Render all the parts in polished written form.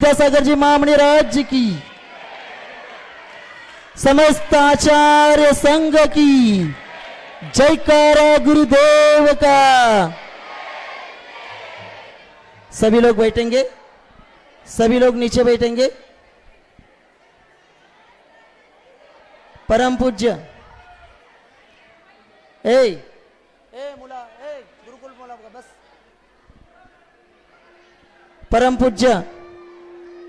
विद्यासागर जी महामणी राज्य की, समस्त आचार्य संघ की जयकारा गुरुदेव का। सभी लोग बैठेंगे, सभी लोग नीचे बैठेंगे। परम पूज्य मुला गुरुकुल मुला बस। परम पूज्य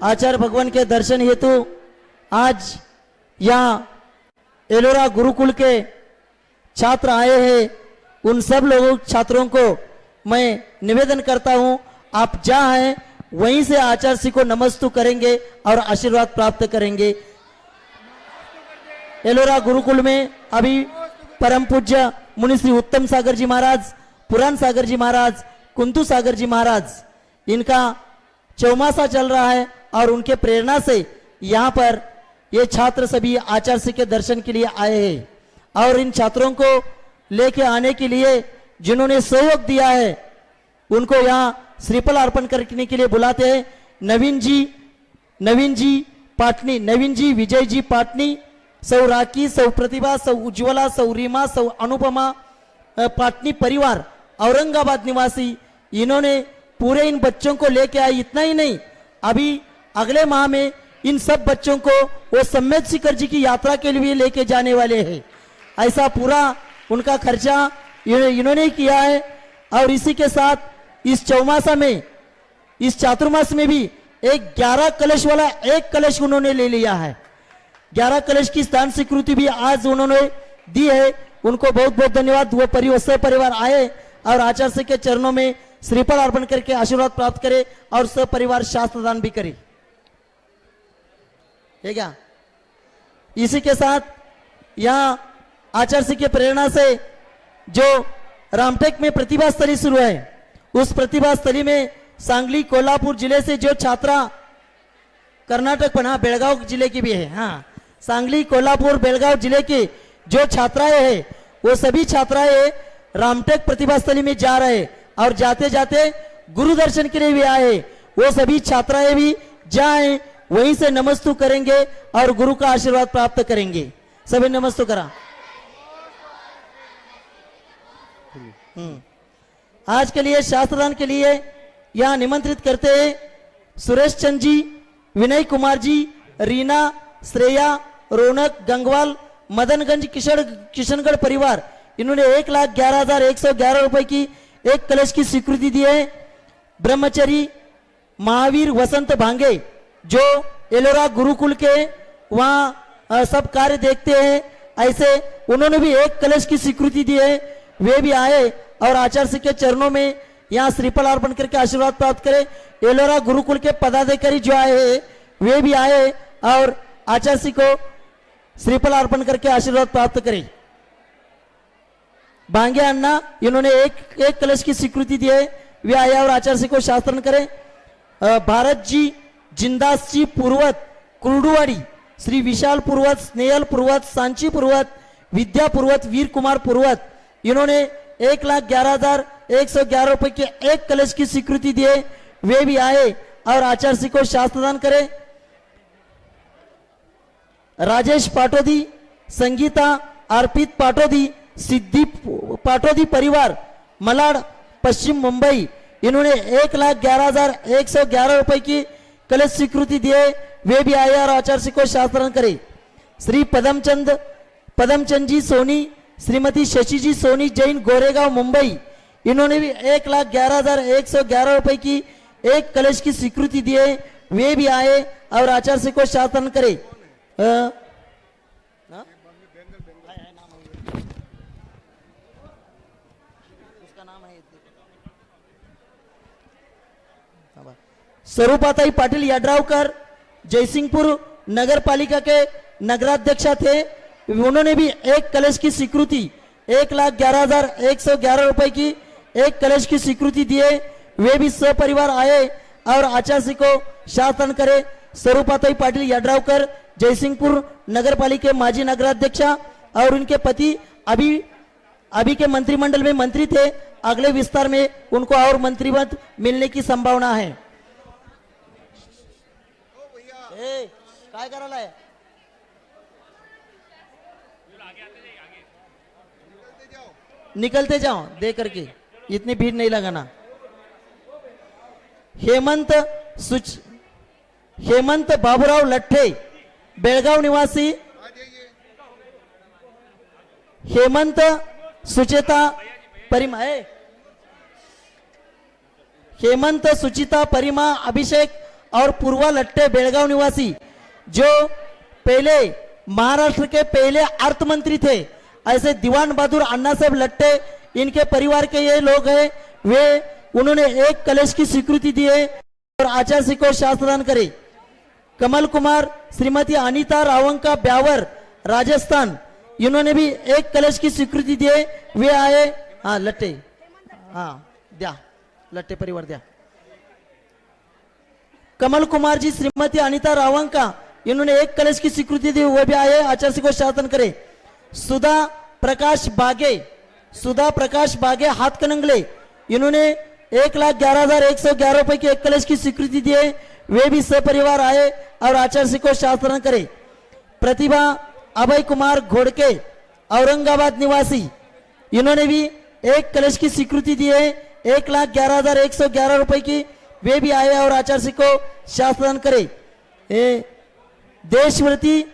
आचार्य भगवान के दर्शन हेतु आज यहाँ एलोरा गुरुकुल के छात्र आए हैं। उन सब लोगों छात्रों को मैं निवेदन करता हूं, आप जहां हैं वहीं से आचार्य श्री को नमस्तु करेंगे और आशीर्वाद प्राप्त करेंगे। एलोरा गुरुकुल में अभी परम पूज्य मुनि श्री उत्तम सागर जी महाराज, पुराण सागर जी महाराज, कुंतु सागर जी महाराज, इनका चौमासा चल रहा है और उनके प्रेरणा से यहाँ पर ये छात्र सभी आचार्य श्री के दर्शन के लिए आए हैं। और इन छात्रों को लेके आने के लिए जिन्होंने सहयोग दिया है उनको यहाँ श्रीफल अर्पण करने के लिए बुलाते हैं। नवीन जी पाटनी, नवीन जी, विजय जी पाटनी, सौ राखी, सौ प्रतिभा, सौ उज्ज्वला, सौ रीमा, सौ अनुपमा पाटनी परिवार औरंगाबाद निवासी, इन्होंने पूरे इन बच्चों को लेके आए। इतना ही नहीं, अभी अगले माह में इन सब बच्चों को वो सम्यक शिखर जी की यात्रा के लिए लेके जाने वाले हैं। ऐसा पूरा उनका खर्चा इन्होंने किया है। और इसी के साथ इस चौमासा में, इस चातुर्मास में भी एक 11 कलश वाला एक कलश उन्होंने ले लिया है। 11 कलश की स्थान स्वीकृति भी आज उन्होंने दी है। उनको बहुत बहुत धन्यवाद। वो परिवार आए और आचार्य श्री के चरणों में श्रीफल अर्पण करके आशीर्वाद प्राप्त करे और सपरिवार शास्त्र दान भी करे। है क्या? इसी के साथ यहाँ आचार्य श्री के प्रेरणा से जो रामटेक में प्रतिभा स्थली शुरू है, उस प्रतिभा स्थली में सांगली कोल्हापुर जिले से जो छात्रा, कर्नाटक पर, हाँ बेलगांव जिले की भी है, हाँ सांगली कोल्हापुर बेलगांव जिले की जो छात्राएं हैं वो सभी छात्राएं रामटेक प्रतिभा स्थली में जा रहे हैं और जाते जाते गुरु दर्शन के लिए भी आए। वो सभी छात्राएं भी जाएं, वहीं से नमस्तु करेंगे और गुरु का आशीर्वाद प्राप्त करेंगे। सभी नमस्तु करा। आज के लिए शास्त्रदान के लिए यहाँ निमंत्रित करते हैं सुरेश चंद जी, विनय कुमार जी, रीना, श्रेया, रौनक गंगवाल, मदनगंज किशनगढ़ परिवार, इन्होंने 1,11,111 रुपए की एक कलश की स्वीकृति दी है। ब्रह्मचरी महावीर वसंत भांगे जो एलोरा गुरुकुल के वहाँ सब कार्य देखते हैं, ऐसे उन्होंने भी एक कलश की स्वीकृति दी है। वे भी आए और आचार्य श्री के चरणों में यहाँ श्रीफल अर्पण करके आशीर्वाद प्राप्त करें। एलोरा गुरुकुल के पदाधिकारी जो आए हैं वे भी आए और आचार्य श्री को श्रीफल अर्पण करके आशीर्वाद प्राप्त करें। भांगे अन्ना, इन्होंने एक कलश की स्वीकृति दी है, वे आए और आचार्य श्री को शास्त्रन करें। भारत जी, जिंदास जी पूर्वत, कुर्डुवाड़ी, श्री विशाल पूर्वत, स्नेहल पूर्वत, सांची पूर्वत, विद्या पूर्वत, वीर कुमार पूर्वत, इन्होंने 1,11,111 रुपए के एक कलश की स्वीकृति दी है। वे भी आए और आचार्य श्री को शास्त्रदान करें। राजेश पाटोदी, संगीता, अर्पित पाटोदी, सिद्धि पाटोदी परिवार, मलाड, पश्चिम मुंबई, इन्होंने 1,11,111 रुपए की कलश स्वीकृति दी है। वे भी आए और आचार्य श्री को शास्त्रदान करें। श्री पदमचंद जी सोनी, श्रीमती शशि जी सोनी जैन, गोरेगांव मुंबई, इन्होंने भी 1,11,111 रुपए की एक कलश की स्वीकृति दी है। वे भी आए और आचार्य श्री को शास्त्रदान करें। स्वरूपाताई पाटिल यड्रावकर जयसिंहपुर नगर पालिका के नगराध्यक्षा थे, उन्होंने भी एक कलश की स्वीकृति 1,11,111 रुपए की एक कलश की स्वीकृति दिए। वे भी सपरिवार आए और आचार्य श्री को शासन करे। स्वरूपाताई पाटिल यड्रावकर जयसिंहपुर नगर पालिका के माजी नगराध्यक्षा और उनके पति अभी के मंत्रिमंडल में मंत्री थे। अगले विस्तार में उनको और मंत्री पद मिलने की संभावना है। ए काय करायला आहे? निकलते जाओ दे करके, इतनी भीड़ नहीं लगाना। हेमंत बाबूराव लठ्ठे बेळगाव निवासी, हेमंत सुचेता परिमा हेमंत सुचिता परिमा अभिषेक और पूर्वा लट्टे बेळगाव निवासी, जो पहले महाराष्ट्र के पहले अर्थ मंत्री थे, ऐसे दीवान बहादुर अन्ना साहब लट्टे इनके परिवार के ये लोग हैं। वे उन्होंने एक कलश की स्वीकृति दी है और आचार्य को शास्त्रदान करे। कमल कुमार श्रीमती अनीता रावंका ब्यावर राजस्थान, इन्होंने भी एक कलश की स्वीकृति दी है। वे आए। हाँ लट्टे, हाँ द्या लट्टे परिवार द्या। कमल कुमार जी श्रीमती अनीता रावंका, इन्होंने एक कलश की स्वीकृति दी, वो भी आए। आचार्य को शासन करे। सुधा प्रकाश बागे हाथकणंगले, इन्होंने 1,11,111 रुपए की एक कलश की स्वीकृति दी है। वे भी सपरिवार आए और आचार्य को शासन करे। प्रतिभा अभय कुमार घोड़के औरंगाबाद निवासी, इन्होंने भी एक कलश की स्वीकृति दी है 1,11,111 रुपए की। वे भी आए और आचार्य को शासन करे। देशव्रती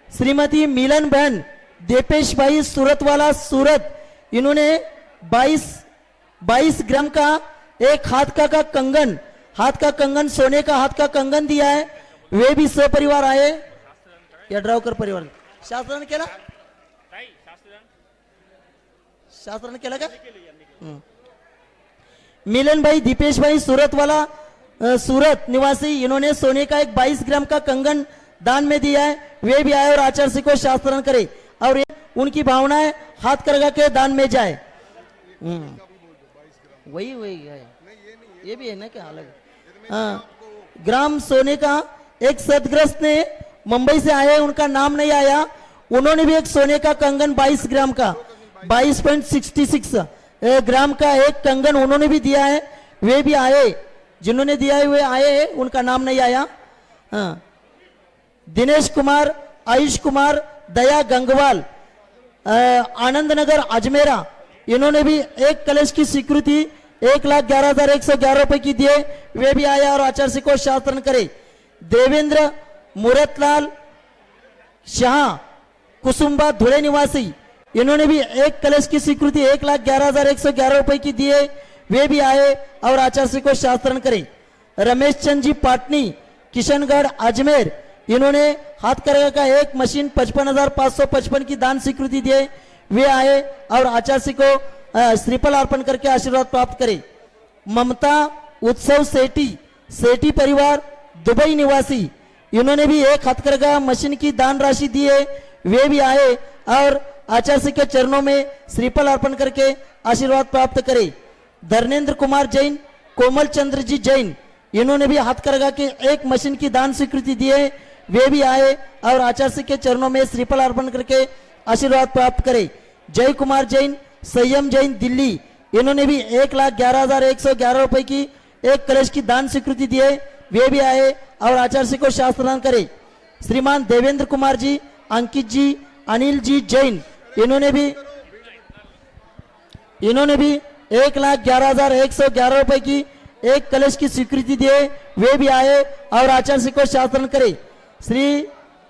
श्रीमती मिलन बहन दीपेश भाई सूरतवाला सूरत, इन्होंने 22 ग्राम का एक हाथ का कंगन सोने का हाथ का कंगन दिया है। वे भी सपरिवार आए। या ड्रावकर परिवार शास्त्रानं केला, शास्त्रानं केला का? मिलन भाई दीपेश भाई सूरतवाला सूरत निवासी, इन्होंने सोने का एक 22 ग्राम का कंगन दान में दिया है। वे भी आए और आचार्य को शास्त्रान करे और उनकी भावनाएं हाथ करगा के दान में जाए। वही है, ये भी है ना क्या अलग? हाँ, ग्राम सोने का एक सदग्रस्त ने मुंबई से आए, उनका नाम नहीं आया, उन्होंने भी एक सोने का कंगन 22 ग्राम का 22.66 ग्राम का एक कंगन उन्होंने भी दिया है। वे भी आए, जिन्होंने दिया है वे आए, उनका नाम नहीं आया। हाँ, दिनेश कुमार, आयुष कुमार, दया गंगवाल आनंद नगर अजमेरा, इन्होंने भी एक कलश की स्वीकृति 1,11,111 रुपए की दिए। वे भी आया और आचार्य को शासन करे। देवेंद्र मूरतलाल शाह कुसुम्बा धुले निवासी, इन्होंने भी एक कलश की स्वीकृति 1,11,111 रुपए की दिए। वे भी आए और आचार्य को शासन करे। रमेश चंद जी पाटनी किशनगढ़ अजमेर, इन्होंने हाथ करेगा का एक मशीन 55,555 की दान स्वीकृति दिए। वे आए और आचार्य को श्रीफल अर्पण करके आशीर्वाद प्राप्त करे। ममता उत्सव सेठी परिवार दुबई निवासी, इन्होंने भी एक हथकरघा मशीन की दान राशि दी है। वे भी आए और आचार्य के चरणों में श्रीफल अर्पण करके आशीर्वाद प्राप्त करे। धर्मेंद्र कुमार जैन, कोमल चंद्र जी जैन, इन्होंने भी हथकरघा के एक मशीन की दान स्वीकृति दी है। वे भी आए और आचार्य के चरणों में श्रीफल अर्पण करके आशीर्वाद प्राप्त करे। जय कुमार जैन, संयम जैन दिल्ली, इन्होंने भी 1,11,111 रुपए की एक कलश की दान स्वीकृति दी है। वे भी आए और आचार्य को शास्त्रदान करे। श्रीमान देवेंद्र कुमार जी, अंकित जी, अनिल जी जैन, इन्होंने भी 1,11,111 रुपए की एक कलश की स्वीकृति दिए। वे भी आए और आचार्य को शासन करे। श्री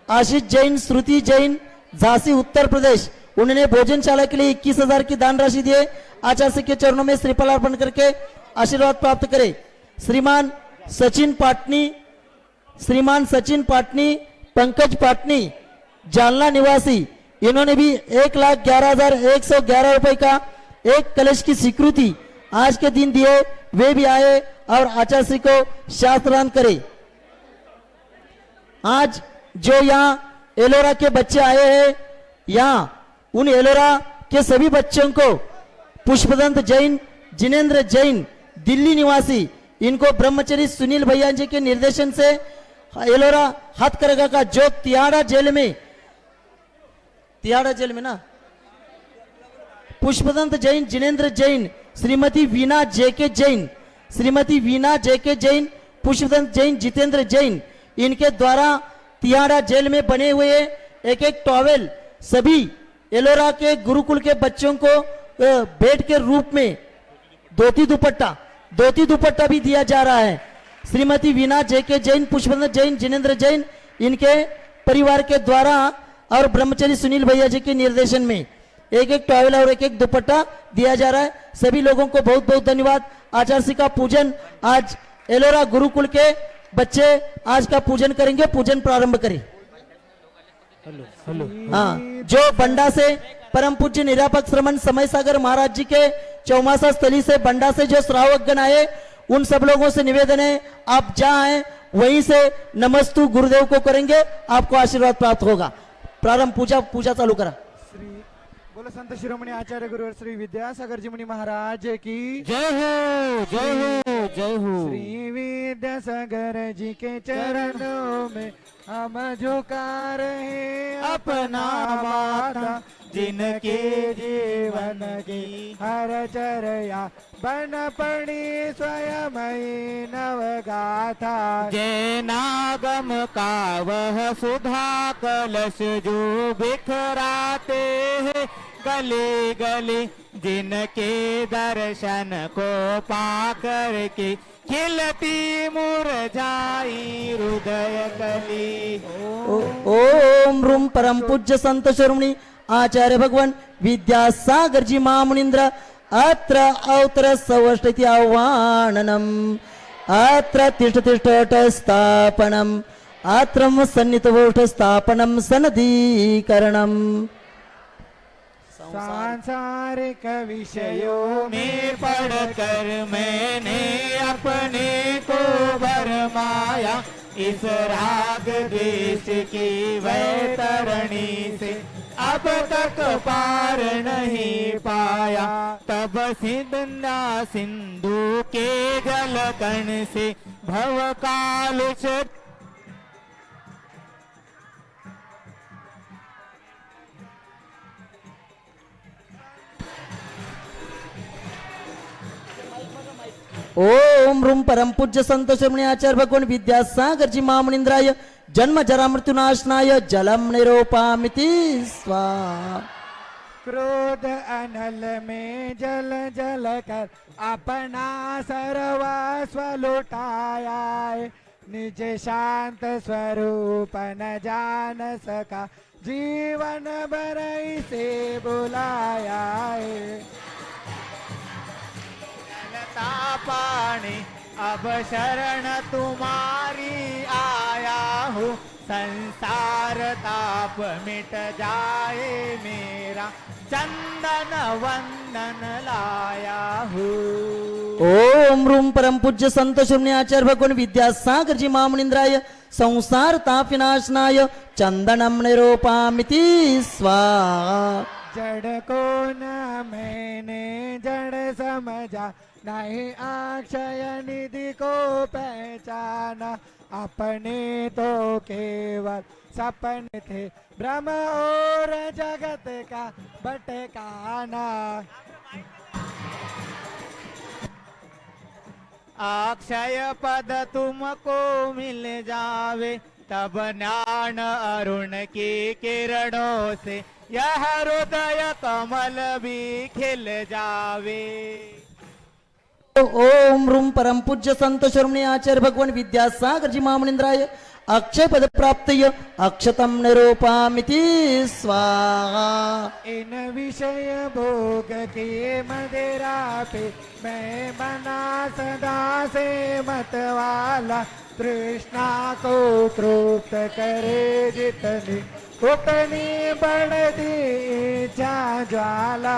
आशीष जैन, श्रुति जैन, झांसी उत्तर प्रदेश, उन्होंने भोजनशाला के लिए 21,000 की दान राशि दिए। आचार्य के चरणों में श्रीफल अर्पण करके आशीर्वाद प्राप्त करे। श्रीमान सचिन पाटनी, पंकज पाटनी जालना निवासी, इन्होंने भी 1,11,111 रुपए का एक कलश की स्वीकृति आज के दिन दिए। वे भी आए और आचार्य को शास्त्रदान करे। आज जो यहाँ एलोरा के बच्चे आए हैं, यहाँ उन एलोरा के सभी बच्चों को पुष्पदंत जैन, जिनेन्द्र जैन दिल्ली निवासी, इनको ब्रह्मचरी सुनील भैया जी के निर्देशन से एलोरा हथकरघा का जो तिहाड़ा जेल में ना पुष्पदंत जैन, जिनेन्द्र जैन, श्रीमती वीना जेके जैन, पुष्पदंत जैन, जितेंद्र जैन, इनके द्वारा तिहाड़ा जेल में बने हुए एक एक टॉवेल सभी एलोरा के गुरुकुल के बच्चों को बेड के रूप में धोती दुपट्टा भी दिया जा रहा है। श्रीमती वीना जेके जैन, पुष्पेंद्र जैन, जिनेन्द्र जैन इनके परिवार के द्वारा और ब्रह्मचारी सुनील भैया जी के निर्देशन में एक एक टॉवेल और एक एक दुपट्टा दिया जा रहा है। सभी लोगों को बहुत बहुत धन्यवाद। आचार्य का पूजन आज एलोरा गुरुकुल के बच्चे आज का पूजन करेंगे। पूजन प्रारंभ करें। हाँ, जो बंडा से परम पूज्य निरापक श्रमण समय सागर महाराज जी के चौमासा स्थली से बंडा से जो श्रावकगण आए उन सब लोगों से निवेदन है आप जहां हैं वहीं से नमस्तु गुरुदेव को करेंगे, आपको आशीर्वाद प्राप्त होगा। प्रारंभ पूजा चालू करा। श्री बोलो संत शिरोमणि आचार्य गुरुवर श्री विद्यासागर जी मुनि महाराज की जय हो जय हो जय हो। श्री विद्यासागर जी के चरणों में हम झुका रहे अपना माथा, जिनके जीवन की हर चर्या बन पड़ी स्वयं नवगाथा। जैनागम का वह सुधा कलश जो बिखराते हैं गले गले, जिनके दर्शन को पाकर के खिलती मुरझाई हृदय कली। ओम रूम परम पूज्य संत शिरोमणि आचार्य भगवान विद्यासागर जी महामुनीन्द्र अत्र अवतर सवष्टि आह्वाननम अत्र तिष्ठ तिष्ठ स्थापनम अत्र सन्निहित स्थापनम सनदीकरणम। सांसारिक विषयों में पढ़कर मैंने अपने को भरमाया, इस राग द्वेष की वैतरणी से अब तक पार नहीं पाया। तब सिंधना सिंधु के जल कण से भव कालुष ओम रूम परम पूज्य संत शिरोमणि आचार्य भगवान विद्यासागर जी महामुनीन्द्राय जन्म जरा मृत्युनाशनाय जलम निरूपामिति स्वाहा। क्रोध अनल में जल जल कर अपना सर्वस्व लुटाया, निज शांत स्वरूप न जान सका जीवन भर से बुलाया। पानी अब शरण तुम्हारी आया हूँ, संसार ताप मिट जाए मेरा चंदन वंदन लाया हूँ। ओम रूम परम पूज्य संत शिरोमणि आचार्य भगवान विद्यासागर जी महामुनीन्द्राय संसार ताप विनाशनाय चंदनम निरूपामिति स्वाहा। जड़ को न मैंने जड़ समझा, नहीं अक्षय निधि को पहचाना, अपने तो केवल सपन थे भ्रम और जगत का भटकाना। अक्षय पद तुमको मिल जावे, तब ज्ञान अरुण की किरणों से यह हृदय कमल भी खिल जावे। ओम रूम परम पूज्य संत शिरोमणि आचार्य भगवान विद्यासागर जी महामुनीन्द्राय अक्षय पद प्राप्त अक्षतम निरूपामिति स्वाहा। इन विषय भोग के मदिरा पे मैं बना सदा से मतवाला, तृष्णा को तृप्त करे जितनी उतनी बढ़ती इच्छा ज्वाला।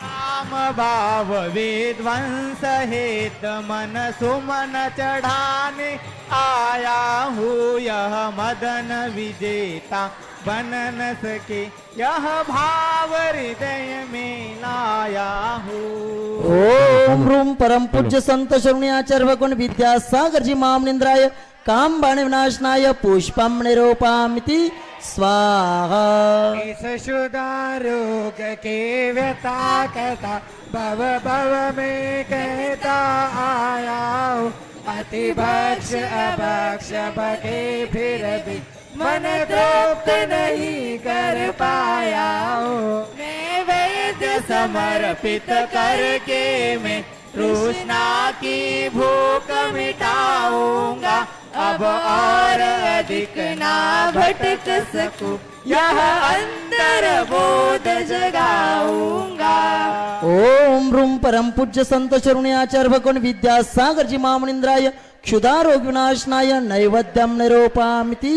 काम भाव विध्वंस हेत मन सुमन चढ़ाने आया हूँ, यह मदन विजेता बन न सके यह भाव हृदय में लाया हूँ। ओम रूम परम पूज्य संत शिरोमणि आचार्य भगवान विद्यासागर जी महामुनीन्द्राय काम बाण विनाशनाय पुष्पम निरूपामिति स्वाहा। इस शुदा रोग के व्यथा कहता भव भव में कहता आया हूँ, अति भक्ष अभक्ष बके फिर भी मन तृप्त नहीं कर पाया हूँ। नैवेद्य समर्पित करके मैं तृष्णा की भूख मिटाऊंगा। अब और अधिक ना भटक सकूं, यह अंतर बोध जगाऊंगा। ओम ह्रूम परम पूज्य संत शरण्य आचार्य भगवान विद्यासागर जी महामुनींद्राय क्षुधारोग विनाशनाय नैवेद्यम निरूपामिति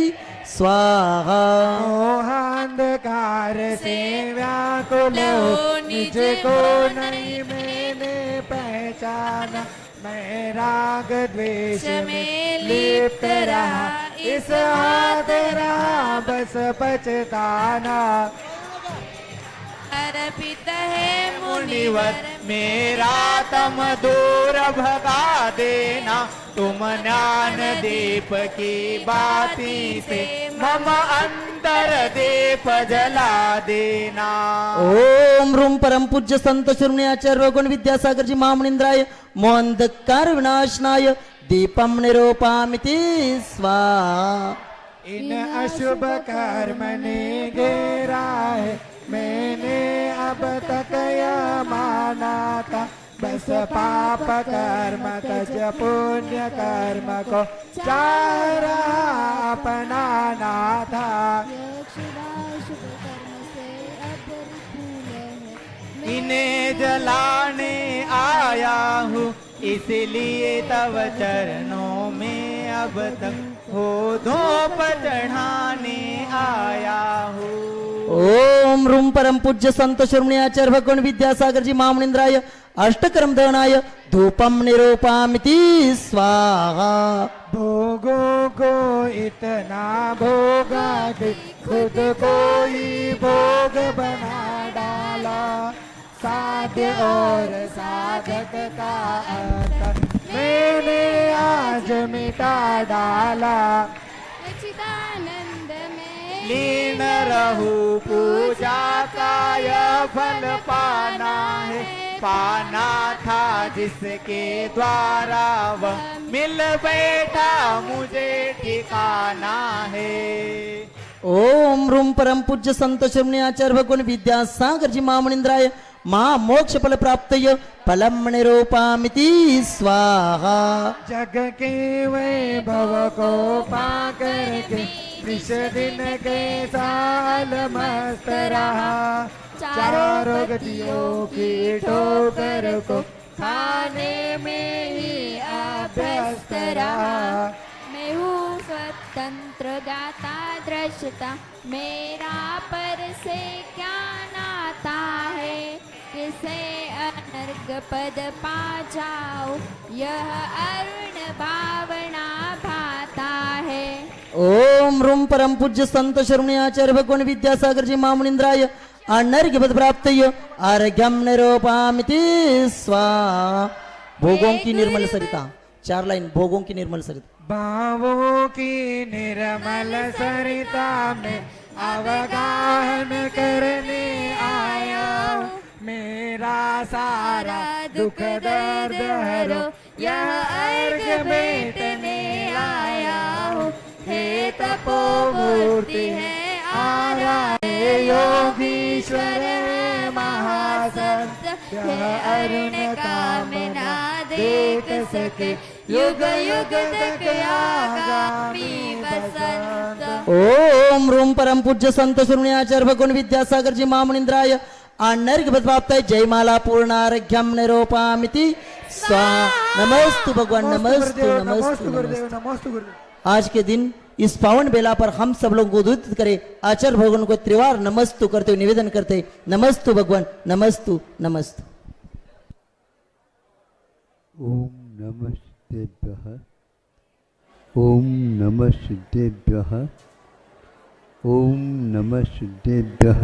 स्वाहा। मोहांधकार से व्याकुल हो निज को नहीं मैंने पहचाना। मैं राग द्वेष में लिप्त रहा, इस हाथ रहा बस पछताना। अर्पित है मुनिवर मेरा तम दूर भगा देना। तुम ज्ञान दीप की बाती से मम अंतर दीप जला देना। ओम ह्रूम परम पूज्य संत शरण्य आचार्य भगवान विद्यासागर जी महामुनींद्राय मोहंधकार विनाशनाय दीपम निरूपामिति स्वाहा। इन अशुभ कर्म ने घेरा है, मैंने अब तक यह माना था। बस पाप कर्म तज पुण्य कर्म को चाह रहा अपनाना था। इन्हें जलाने आया हूँ, इसलिए तव चरणों में अब तक हो धूप चढ़ाने आया हूँ। ओम ह्रूम परम पूज्य संत शरण्य आचार्य भगवान विद्यासागर जी महामुनींद्राय अष्टकर्म दहनाय धूपम निरूपामिति स्वाहा। भोगों को इतना भोगा कि खुद को ही भोग बना डाला। साध्य और साधक का अंतर मैंने आज मिटा डाला। सच्चिदानंद में लीन रहूं पूजा का यह फल पाना है। पाना था जिसके द्वारा वह मिल बैठा मुझे ठिकाना है। ओम ह्रूम परम पूज्य संत शरण्य आचार्य भगवान विद्यासागर जी महामुनींद्राय महा मोक्ष फल प्राप्त फलम निरूपामिति स्वाहा। जग के वैभव को पाकर के विष दिन के साल मस्त रहा। चारों गतियों की ठोकर को खाने में ही अभ्यस्त रहा। मैं हूँ स्वतंत्र गाता दृष्टा, मेरा पर से क्या नाता है। किसे अनर्ग पद पा जाओ, यह अरुण भावना भाता है। ओम ह्रूम परम पूज्य संत शरण्य आचार्य भगवान विद्यासागर जी महामुनींद्राय अनर्घ्य पद प्राप्त अर्घ्यम निरूपामिति स्वाहा। भोगों की निर्मल सरिता, 4 लाइन भोगों की निर्मल सरिता। भावों की निर्मल सरिता में अवगाहन करने आया। मेरा सारा दुख दर्द हरो, यह अर्घ बेटने आया हूँ। हे तपोमूर्ति है आरा, योगीश्वर है महासंत। यह अरुण कामना देख सके, युग युग तक आगामी बसंत। ओम ह्रूम परम पूज्य संत शरण्य आचार्य भगवान विद्यासागर जी महामुनींद्राय अनर्घ्य पद प्राप्त जयमाला पूर्णार्घ्यम निरूपामिति स्वाहा। नमस्तु भगवान, नमस्तु नमस्तु नमस्तु। नमस्तु गुरुदेव। आज के दिन इस पावन बेला पर हम सब लोग को उद्धित करें, आचार्य भगवान को त्रिवार नमस्तु करते हुए निवेदन करते। नमस्तु भगवान, नमस्तु नमस्तु। ओम नमस्तेभ्यः, ओम नमस्तेभ्यः, ओम नमस्तेभ्यः।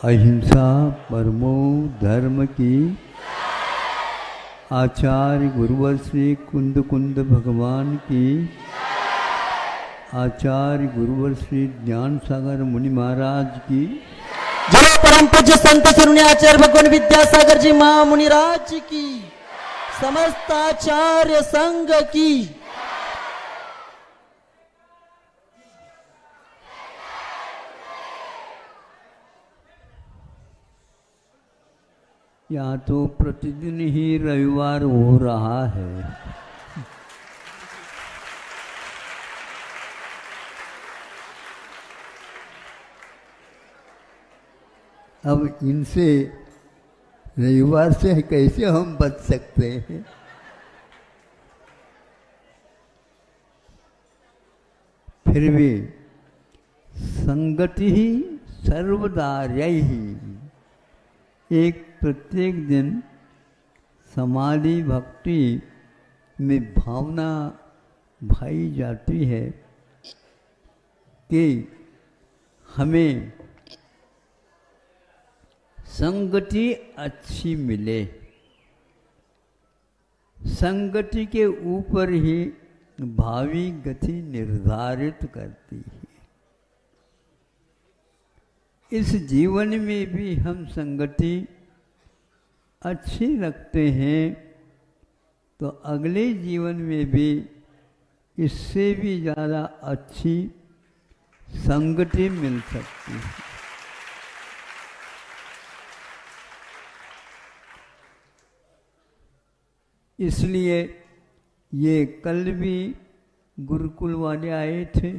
अहिंसा परमो धर्म की आचार्य गुरुवर श्री कुंद कुंद भगवान की, आचार्य गुरुवर श्री ज्ञान सागर मुनि महाराज की, जय परम पूज्य संत शरण्य आचार्य भगवान विद्यासागर जी महामुनिराज की, समस्त आचार्य संघ की। यहाँ तो प्रतिदिन ही रविवार हो रहा है। अब इनसे रविवार से कैसे हम बच सकते हैं? फिर भी संगति ही सर्वदार्य ही, एक प्रत्येक दिन समाधि भक्ति में भावना भाई जाती है कि हमें संगति अच्छी मिले। संगति के ऊपर ही भावी गति निर्धारित करती है। इस जीवन में भी हम संगति अच्छी रखते हैं तो अगले जीवन में भी इससे भी ज़्यादा अच्छी संगति मिल सकती है। इसलिए ये कल भी गुरुकुल वाले आए थे,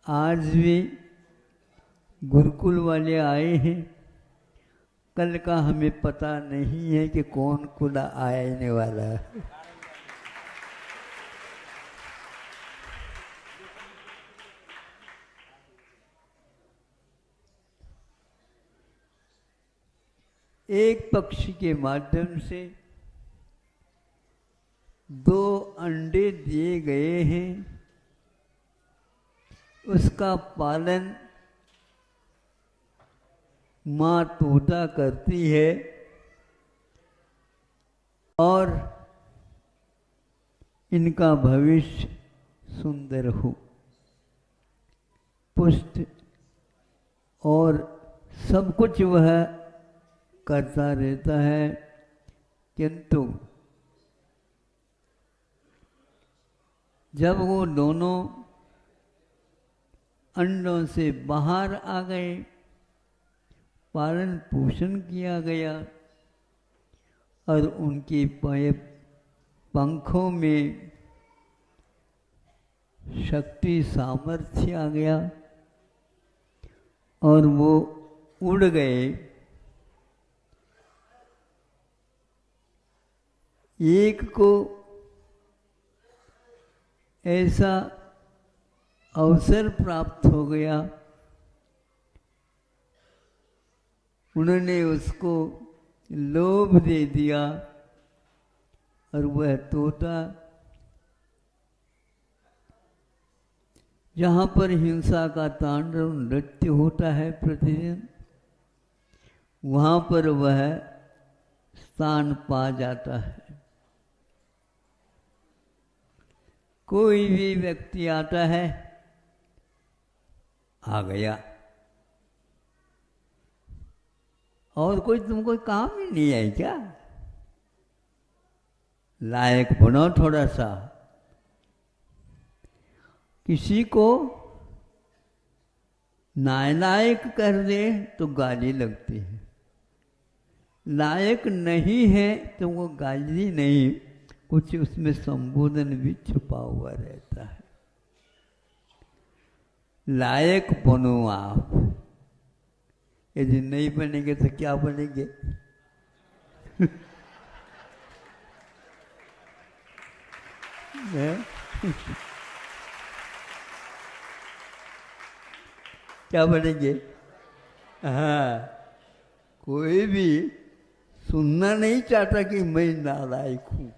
आज भी गुरुकुल वाले आए हैं। कल का हमें पता नहीं है कि कौन खुदा आने वाला है। एक पक्षी के माध्यम से 2 अंडे दिए गए हैं। उसका पालन माँ तोता करती है और इनका भविष्य सुंदर हो, पुष्ट और सब कुछ वह करता रहता है। किंतु जब वो दोनों अंडों से बाहर आ गए, पालन पोषण किया गया और उनके पंखों में शक्ति सामर्थ्य आ गया और वो उड़ गए। एक को ऐसा अवसर प्राप्त हो गया, उन्होंने उसको लोभ दे दिया और वह तोता जहाँ पर हिंसा का तांडव नृत्य होता है प्रतिदिन, वहाँ पर वह स्थान पा जाता है। कोई भी व्यक्ति आता है, आ गया, और कोई तुमको काम ही नहीं है क्या? लायक बनो थोड़ा सा। किसी को नालायक कर दे तो गाली लगती है, लायक नहीं है तो वो गाली नहीं, कुछ उसमें संबोधन भी छुपा हुआ रहता है। लायक बनो आप। यदि नहीं बनेंगे तो क्या बनेंगे? क्या बनेंगे? हाँ, कोई भी सुनना नहीं चाहता कि मैं नालायक हूं,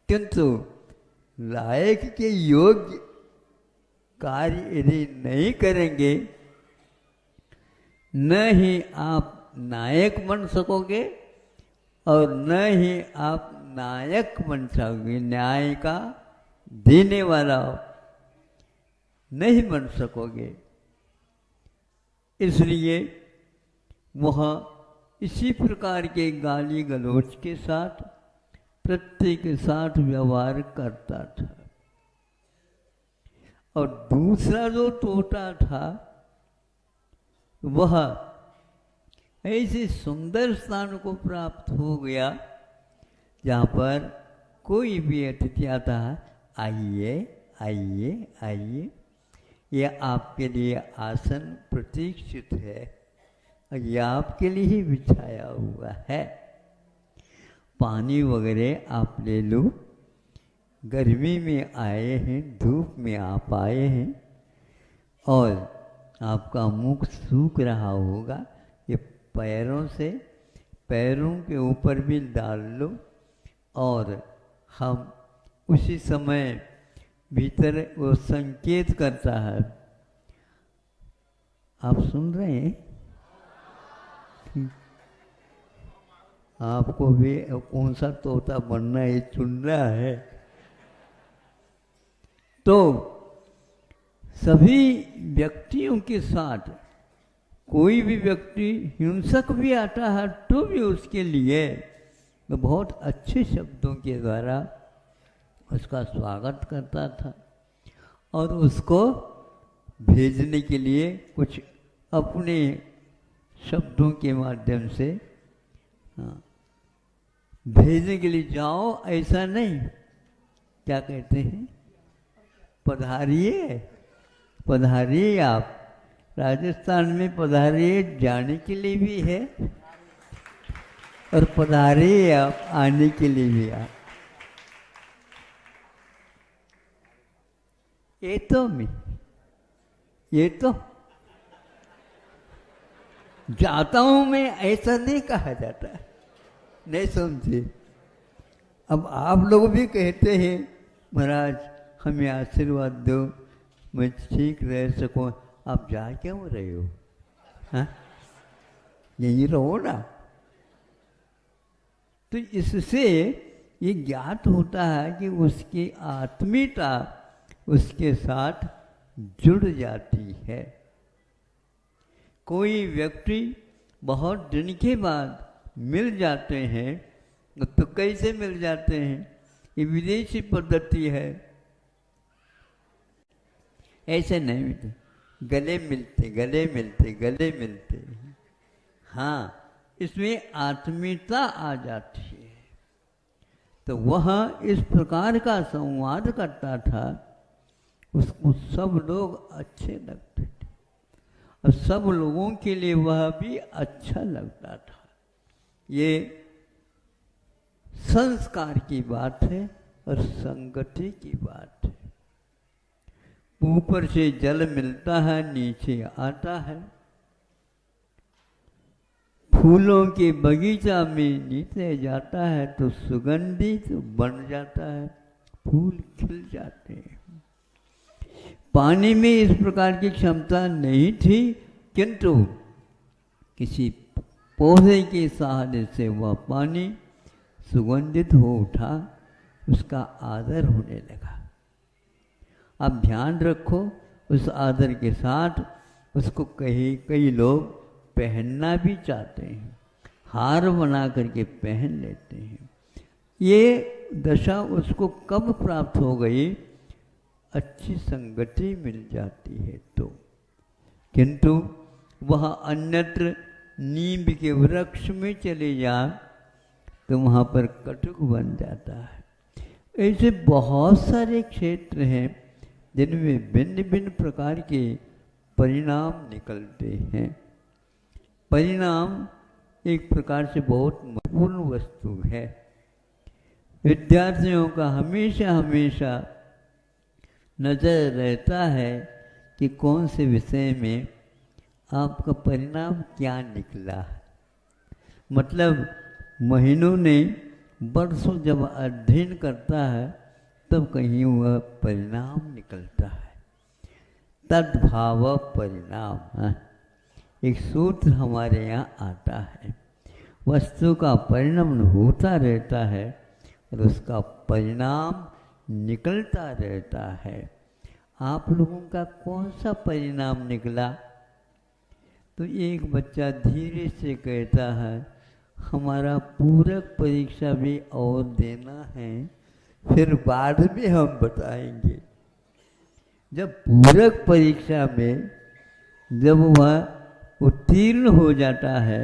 किंतु लायक के योग्य कार्य यदि नहीं करेंगे, न ही आप नायक बन सकोगे और न ही आप नायक बन सकोगे, न्याय का देने वाला नहीं बन सकोगे। इसलिए वह इसी प्रकार के गाली गलौज के साथ प्रत्येक के साथ व्यवहार करता था। और दूसरा जो तोता था वह ऐसे सुंदर स्थान को प्राप्त हो गया जहाँ पर कोई भी अतिथि आता है, आइए आइए आइए, यह आपके लिए आसन प्रतीक्षित है और यह आपके लिए ही बिछाया हुआ है, पानी वगैरह आप ले लो, गर्मी में आए हैं, धूप में आप आए हैं और आपका मुख सूख रहा होगा, ये पैरों से पैरों के ऊपर भी डाल लो और हम उसी समय भीतर वो संकेत करता है। आप सुन रहे हैं? आपको भी कौन सा तोता बनना है चुन रहा है। तो सभी व्यक्तियों के साथ कोई भी व्यक्ति हिंसक भी आता है तो भी उसके लिए बहुत अच्छे शब्दों के द्वारा उसका स्वागत करता था और उसको भेजने के लिए कुछ अपने शब्दों के माध्यम से भेजने के लिए जाओ, ऐसा नहीं, क्या कहते हैं, पधारिए पधारिए। आप राजस्थान में पधारिए जाने के लिए भी है और पधारिए आप आने के लिए भी आप। ये तो जाता हूं मैं, ऐसा नहीं कहा जाता, नहीं समझे। अब आप लोग भी कहते हैं महाराज हमें आशीर्वाद दो, मैं ठीक रह सकूं, आप जा क्यों रहे हो? हाँ, यही रहो ना। तो इससे ये ज्ञात होता है कि उसकी आत्मीयता उसके साथ जुड़ जाती है। कोई व्यक्ति बहुत दिन के बाद मिल जाते हैं तो कैसे मिल जाते हैं? ये विदेशी पद्धति है, ऐसे नहीं मिलते, गले मिलते गले मिलते गले मिलते। हाँ, इसमें आत्मीयता आ जाती है। तो वह इस प्रकार का संवाद करता था, उसको सब लोग अच्छे लगते थे और सब लोगों के लिए वह भी अच्छा लगता था। ये संस्कार की बात है और संगति की बात है। ऊपर से जल मिलता है, नीचे आता है। फूलों के बगीचा में नीचे जाता है तो सुगंधित बन जाता है, फूल खिल जाते हैं। पानी में इस प्रकार की क्षमता नहीं थी, किंतु किसी पौधे के सहारे से वह पानी सुगंधित हो उठा, उसका आदर होने लगा। अब ध्यान रखो, उस आदर के साथ उसको कई लोग पहनना भी चाहते हैं, हार बना करके पहन लेते हैं। ये दशा उसको कब प्राप्त हो गई? अच्छी संगति मिल जाती है तो। किंतु वह अन्यत्र नीम के वृक्ष में चले जाए तो वहाँ पर कटुक बन जाता है। ऐसे बहुत सारे क्षेत्र हैं जिनमें भिन्न भिन्न प्रकार के परिणाम निकलते हैं। परिणाम एक प्रकार से बहुत महत्वपूर्ण वस्तु है। विद्यार्थियों का हमेशा हमेशा नजर रहता है कि कौन से विषय में आपका परिणाम क्या निकला। मतलब महीनों ने वर्षों जब अध्ययन करता है तब कहीं वह परिणाम निकलता है। तद्भाव परिणाम, एक सूत्र हमारे यहाँ आता है। वस्तु का परिणाम होता रहता है और उसका परिणाम निकलता रहता है। आप लोगों का कौन सा परिणाम निकला? तो एक बच्चा धीरे से कहता है हमारा पूरक परीक्षा भी और देना है, फिर बाद में हम बताएंगे। जब पूरक परीक्षा में जब वह उत्तीर्ण हो जाता है,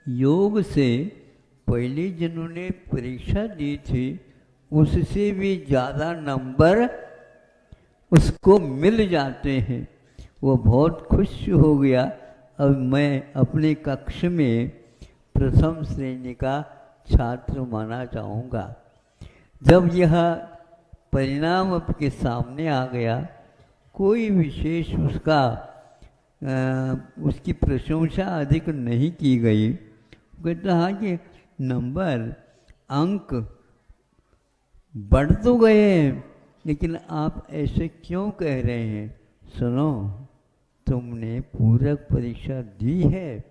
योग से पहले जिन्होंने परीक्षा दी थी उससे भी ज़्यादा नंबर उसको मिल जाते हैं। वो बहुत खुश हो गया। अब मैं अपने कक्ष में प्रथम श्रेणी का छात्र माना जाऊंगा। जब यह परिणाम आपके सामने आ गया, कोई विशेष उसकी प्रशंसा अधिक नहीं की गई। कहता है कि नंबर अंक बढ़ तो गए, लेकिन आप ऐसे क्यों कह रहे हैं? सुनो, तुमने पूरक परीक्षा दी है,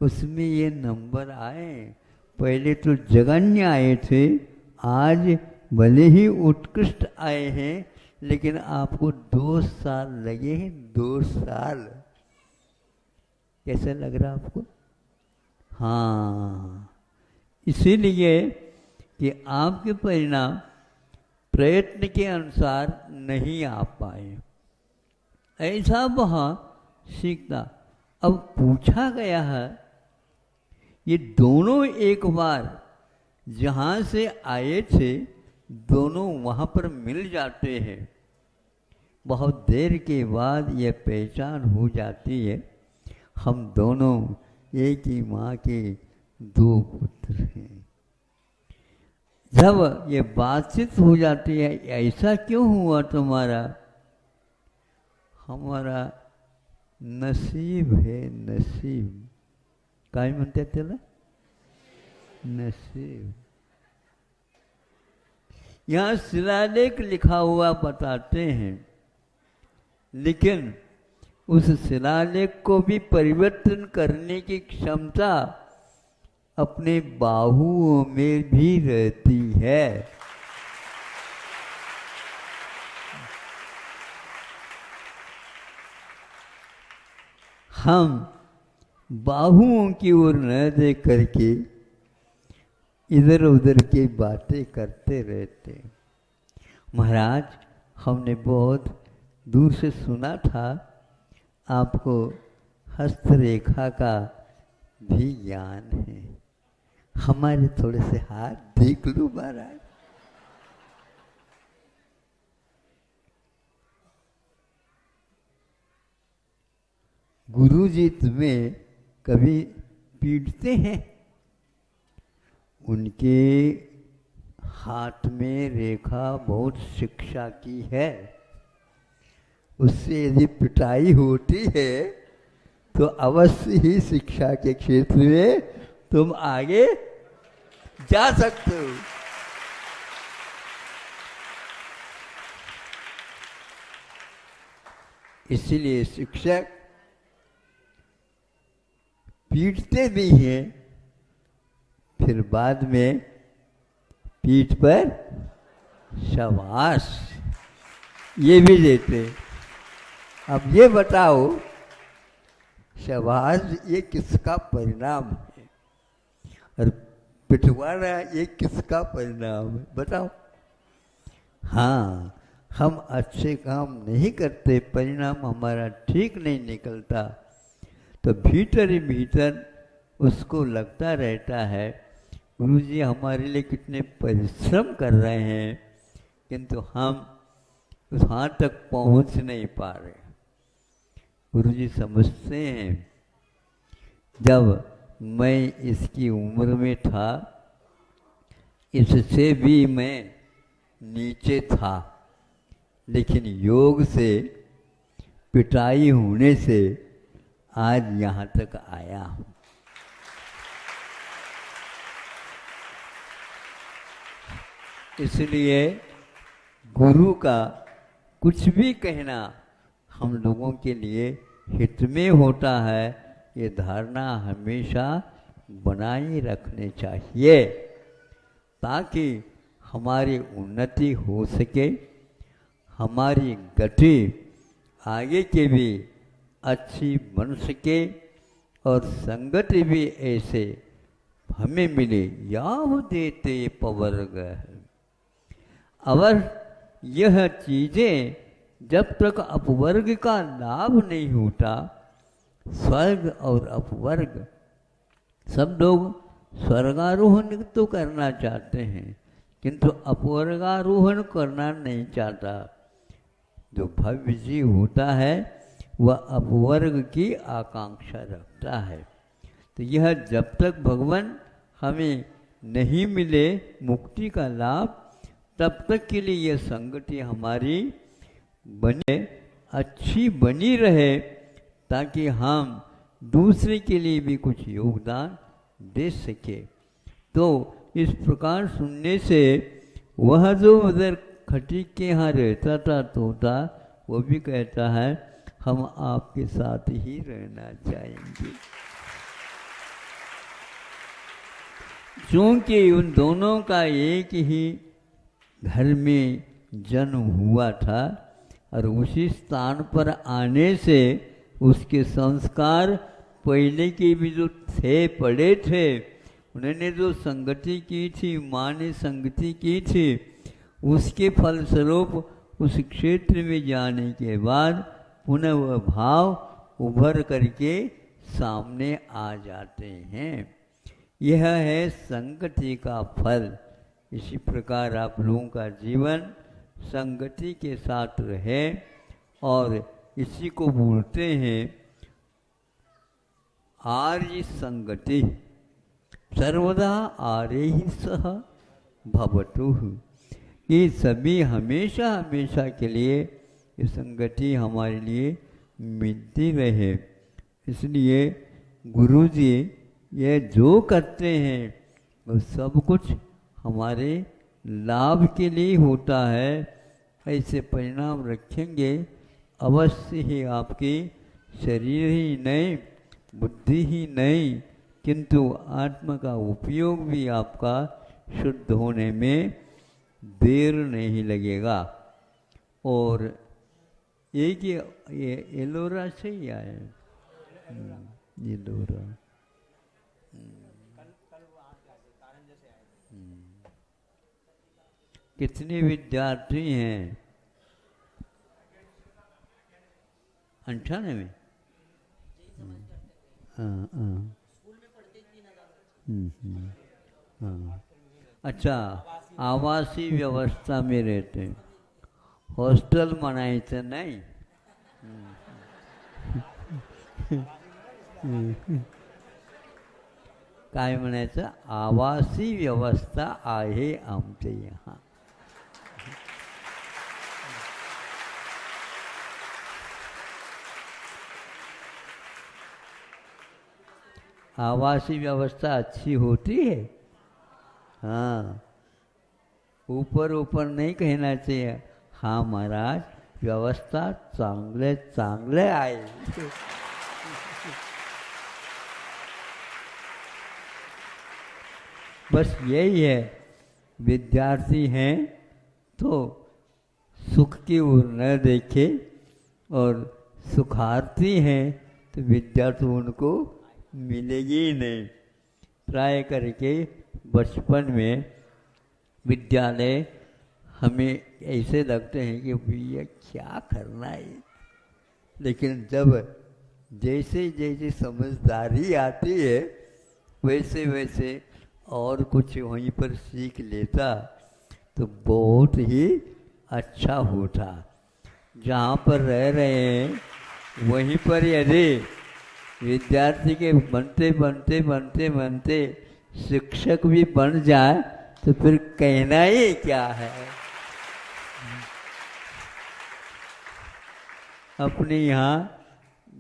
उसमें ये नंबर आए। पहले तो जगन्य आए थे, आज भले ही उत्कृष्ट आए हैं, लेकिन आपको 2 साल लगे हैं। 2 साल कैसा लग रहा आपको? हाँ, इसीलिए कि आपके परिणाम प्रयत्न के अनुसार नहीं आ पाए, ऐसा वह सीखता। अब पूछा गया है, ये दोनों एक बार जहाँ से आए थे दोनों वहाँ पर मिल जाते हैं। बहुत देर के बाद यह पहचान हो जाती है, हम दोनों एक ही माँ के 2 पुत्र हैं। जब ये बातचीत हो जाती है, ऐसा क्यों हुआ तुम्हारा? हमारा नसीब है, नसीब काय म्हणते त्याला? नसीब। यहाँ शिलालेख लिखा हुआ बताते हैं, लेकिन उस शिलालेख को भी परिवर्तन करने की क्षमता अपने बाहुओं में भी रहती है। हम बाहुओं की ओर न देख करके इधर उधर की बातें करते रहते। महाराज, हमने बहुत दूर से सुना था आपको हस्तरेखा का भी ज्ञान है। हमारे थोड़े से हाथ देख लो महाराज। गुरुजी तुम्हें कभी पीटते हैं? उनके हाथ में रेखा बहुत शिक्षा की है, उससे यदि पिटाई होती है तो अवश्य ही शिक्षा के क्षेत्र में तुम आगे जा सकते हो। इसलिए शिक्षक पीटते भी हैं, फिर बाद में पीठ पर शाबाश ये भी देते। अब ये बताओ, शाबाश ये किसका परिणाम है और पिटवाना ये किसका परिणाम है? बताओ। हाँ, हम अच्छे काम नहीं करते, परिणाम हमारा ठीक नहीं निकलता, तो भीतर ही भीतर उसको लगता रहता है गुरुजी हमारे लिए कितने परिश्रम कर रहे हैं, किंतु हम वहाँ तक पहुँच नहीं पा रहे। गुरुजी समझते हैं, जब मैं इसकी उम्र में था इससे भी मैं नीचे था, लेकिन योग से पिटाई होने से आज यहाँ तक आया हूँ। इसलिए गुरु का कुछ भी कहना हम लोगों के लिए हित में होता है, ये धारणा हमेशा बनाए रखनी चाहिए, ताकि हमारी उन्नति हो सके, हमारी गति आगे के भी अच्छी बन सके और संगति भी ऐसे हमें मिले याव देते पवर्ग। अवर यह चीजें जब तक अपवर्ग का लाभ नहीं होता, स्वर्ग और अपवर्ग सब लोग स्वर्गारोहण तो करना चाहते हैं किंतु अपवर्गारोहण करना नहीं चाहता। जो भव्य जीव होता है वह अपवर्ग की आकांक्षा रखता है। तो यह जब तक भगवान हमें नहीं मिले मुक्ति का लाभ, तब तक के लिए यह संगति हमारी बने अच्छी बनी रहे, ताकि हम दूसरे के लिए भी कुछ योगदान दे सके। तो इस प्रकार सुनने से वह जो उधर खटीक के यहाँ रहता था तोता, वो भी कहता है हम आपके साथ ही रहना चाहेंगे। क्योंकि उन दोनों का एक ही घर में जन्म हुआ था और उसी स्थान पर आने से उसके संस्कार पहले के भी जो थे पड़े थे, उन्होंने जो संगति की थी, माँ ने संगति की थी, उसके फलस्वरूप उस क्षेत्र में जाने के बाद पुनः वह भाव उभर करके सामने आ जाते हैं। यह है संगति का फल। इसी प्रकार आप लोगों का जीवन संगति के साथ रहे और इसी को बोलते हैं आर्य संगति। सर्वदा आर्य ही सह भवतु। ये सभी हमेशा हमेशा के लिए ये संगति हमारे लिए मिलती रहे। इसलिए गुरु जी ये जो करते हैं वो सब कुछ हमारे लाभ के लिए होता है। ऐसे परिणाम रखेंगे अवश्य ही आपकी शरीर ही नहीं, बुद्धि ही नहीं, किंतु आत्मा का उपयोग भी आपका शुद्ध होने में देर नहीं लगेगा। और एक ये एलोरा से ही आए, एलोरा कितने विद्यार्थी हैं? 98 में। अच्छा, आवासीय व्यवस्था में रहते हैं, हॉस्टेल म्हणायचं नाही। काय म्हणायचं? आवासीय व्यवस्था आहे आमच्या यहाँ। आवासीय व्यवस्था अच्छी होती है। हाँ, ऊपर ऊपर नहीं कहना चाहिए। हाँ महाराज, व्यवस्था चांगले चांगले आहे। बस यही है, विद्यार्थी हैं तो सुख की ओर न देखे और सुखार्थी हैं तो विद्या तो उनको मिलेगी ही नहीं। प्राय करके बचपन में विद्यालय हमें ऐसे लगते हैं कि भैया क्या करना है, लेकिन जब जैसे जैसे समझदारी आती है वैसे वैसे और कुछ वहीं पर सीख लेता तो बहुत ही अच्छा होता। जहाँ पर रह रहे हैं वहीं पर यदि विद्यार्थी के बनते बनते बनते बनते शिक्षक भी बन जाए तो फिर कहना ही क्या है। अपने यहाँ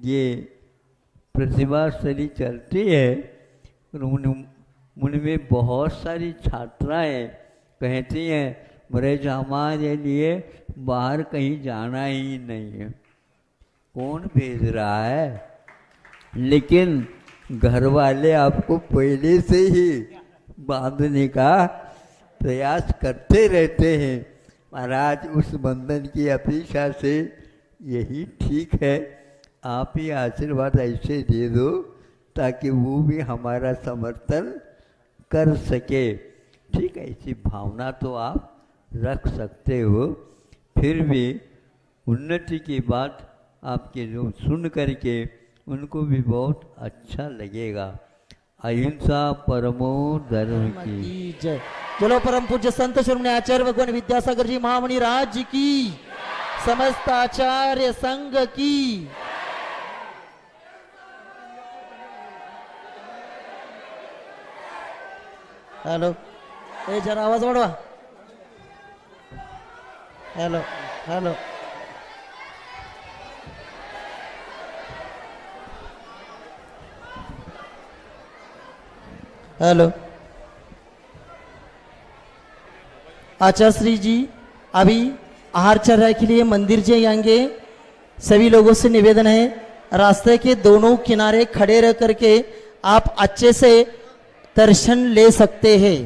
ये प्रतिभाशाली चलती है, उनमें बहुत सारी छात्राएं कहती हैं महाराज हमारे लिए बाहर कहीं जाना ही नहीं है। कौन भेज रहा है? लेकिन घर वाले आपको पहले से ही बांधने का प्रयास करते रहते हैं। महाराज उस बंधन की अपेक्षा से यही ठीक है, आप ही आशीर्वाद ऐसे दे दो ताकि वो भी हमारा समर्थन कर सके। ठीक है, ऐसी भावना तो आप रख सकते हो। फिर भी उन्नति की बात आपके जो सुन करके उनको भी बहुत अच्छा लगेगा। अहिंसा परमो धर्म की की जय। चलो परम पूज्य संत शिरोमणि आचार्य भगवान विद्यासागर जी महामुनि राज की, समस्त आचार्य संघ की। हेलो, ए जरा आवाज वाढवा। Hello hello, hello. Acharya Shri ji अभी आहार चर्चा के लिए मंदिर से आएंगे। सभी लोगों से निवेदन है, रास्ते के दोनों किनारे खड़े रह करके आप अच्छे से दर्शन ले सकते हैं।